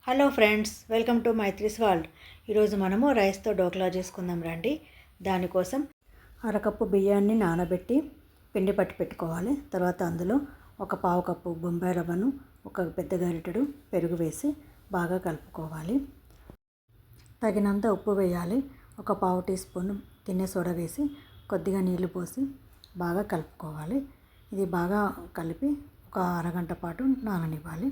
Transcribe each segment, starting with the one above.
Hello friends, welcome to Maitri's world. ఈరోజు మనము రైస్తో డోక్లా చేసుకుందాం రండి. దానికోసం అరకప్పు బియ్యాన్ని నానబెట్టి పిండి పట్టి పెట్టుకోవాలి. తర్వాత అందులో ఒక పావు కప్పు బొంబాయి రవ్వను, ఒక పెద్ద గరిటెడు పెరుగు వేసి బాగా కలుపుకోవాలి. తగినంత ఉప్పు వేయాలి. ఒక పావు టీ స్పూన్ తినే సోడా వేసి కొద్దిగా నీళ్లు పోసి బాగా కలుపుకోవాలి. ఇది బాగా కలిపి ఒక అరగంట పాటు నాననివ్వాలి.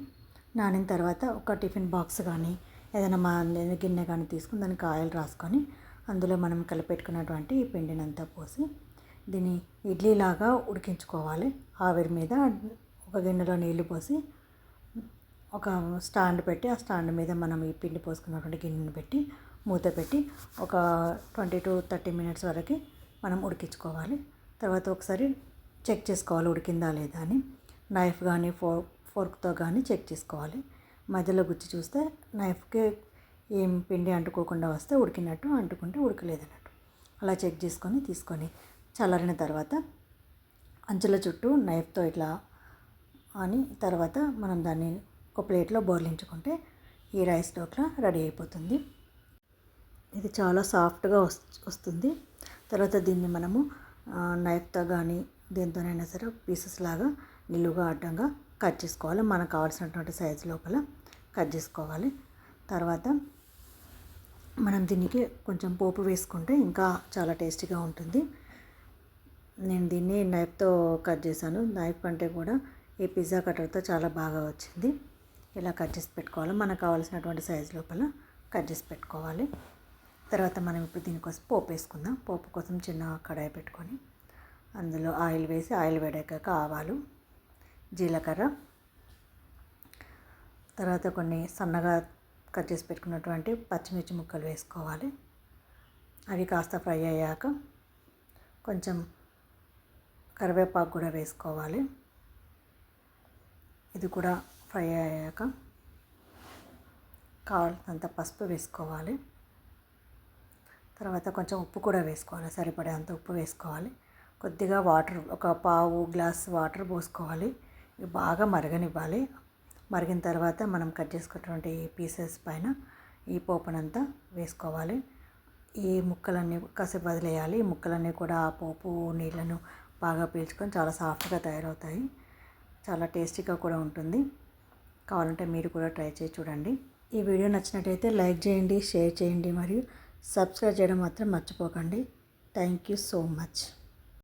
నానిన తర్వాత ఒక టిఫిన్ బాక్స్ కానీ ఏదైనా గిన్నె కానీ తీసుకుని దానికి ఆయిల్ రాసుకొని అందులో మనం కలిపెట్టుకున్నటువంటి ఈ పిండినంతా పోసి దీన్ని ఇడ్లీలాగా ఉడికించుకోవాలి. ఆవిరి మీద ఒక గిన్నెలో నీళ్లు పోసి ఒక స్టాండ్ పెట్టి ఆ స్టాండ్ మీద మనం ఈ పిండి పోసుకున్నటువంటి గిన్నెను పెట్టి మూత పెట్టి ఒక 20 to 30 మినిట్స్ వరకు మనం ఉడికించుకోవాలి. తర్వాత ఒకసారి చెక్ చేసుకోవాలి ఉడికిందా లేదా అని. నైఫ్ కానీ ఫోర్క్తో కానీ చెక్ చేసుకోవాలి. మధ్యలో గుచ్చి చూస్తే నైఫ్కి ఏం పిండి అంటుకోకుండా వస్తే ఉడికినట్టు, అంటుకుంటే ఉడకలేదన్నట్టు. అలా చెక్ చేసుకొని తీసుకొని చల్లారిన తర్వాత అంచుల చుట్టూ నైఫ్తో ఇట్లా అని తర్వాత మనం దాన్ని ఒక ప్లేట్లో బోర్లించుకుంటే ఈ రైస్ డోక్లా రెడీ అయిపోతుంది. ఇది చాలా సాఫ్ట్గా వస్తుంది. తర్వాత దీన్ని మనము నైఫ్తో కానీ దేంతోనైనా సరే పీసెస్ లాగా నిలువుగా అడ్డంగా కట్ చేసుకోవాలి. మనకు కావాల్సినటువంటి సైజు లోపల కట్ చేసుకోవాలి. తర్వాత మనం దీనికి కొంచెం పోపు వేసుకుంటే ఇంకా చాలా టేస్టీగా ఉంటుంది. నేను దీన్ని నైఫ్తో కట్ చేశాను. నైఫ్ కంటే కూడా ఈ పిజ్జా కట్టర్తో చాలా బాగా వచ్చింది. ఇలా కట్ చేసి పెట్టుకోవాలి. మనకు కావాల్సినటువంటి సైజు లోపల కట్ చేసి పెట్టుకోవాలి. తర్వాత మనం ఇప్పుడు దీనికోసం పోపు వేసుకుందాం. పోపు కోసం చిన్న కడాయి పెట్టుకొని అందులో ఆయిల్ వేసి ఆయిల్ వేడెక్కాక ఆవాలు, జీలకర్ర, తర్వాత కొన్ని సన్నగా కట్ చేసి పెట్టుకున్నటువంటి పచ్చిమిర్చి ముక్కలు వేసుకోవాలి. అవి కాస్త ఫ్రై అయ్యాక కొంచెం కరివేపాకు కూడా వేసుకోవాలి. ఇది కూడా ఫ్రై అయ్యాక కావాల్సినంత పసుపు వేసుకోవాలి. తర్వాత కొంచెం ఉప్పు కూడా వేసుకోవాలి. సరిపడేంత ఉప్పు వేసుకోవాలి. కొద్దిగా వాటర్, ఒక పావు గ్లాస్ వాటర్ పోసుకోవాలి. ఇవి బాగా మరగనివ్వాలి. మరిగిన తర్వాత మనం కట్ చేసుకున్నటువంటి పీసెస్ పైన ఈ పోపునంతా వేసుకోవాలి. ఈ ముక్కలన్నీ కాసేపు వదిలేయాలి. ఈ ముక్కలన్నీ కూడా ఆ పోపు నీళ్ళను బాగా పీల్చుకొని చాలా సాఫ్ట్గా తయారవుతాయి. చాలా టేస్టీగా కూడా ఉంటుంది. కావాలంటే మీరు కూడా ట్రై చేసి చూడండి. ఈ వీడియో నచ్చినట్టయితే లైక్ చేయండి, షేర్ చేయండి మరియు సబ్స్క్రైబ్ చేయడం మాత్రం మర్చిపోకండి. Thank you so much.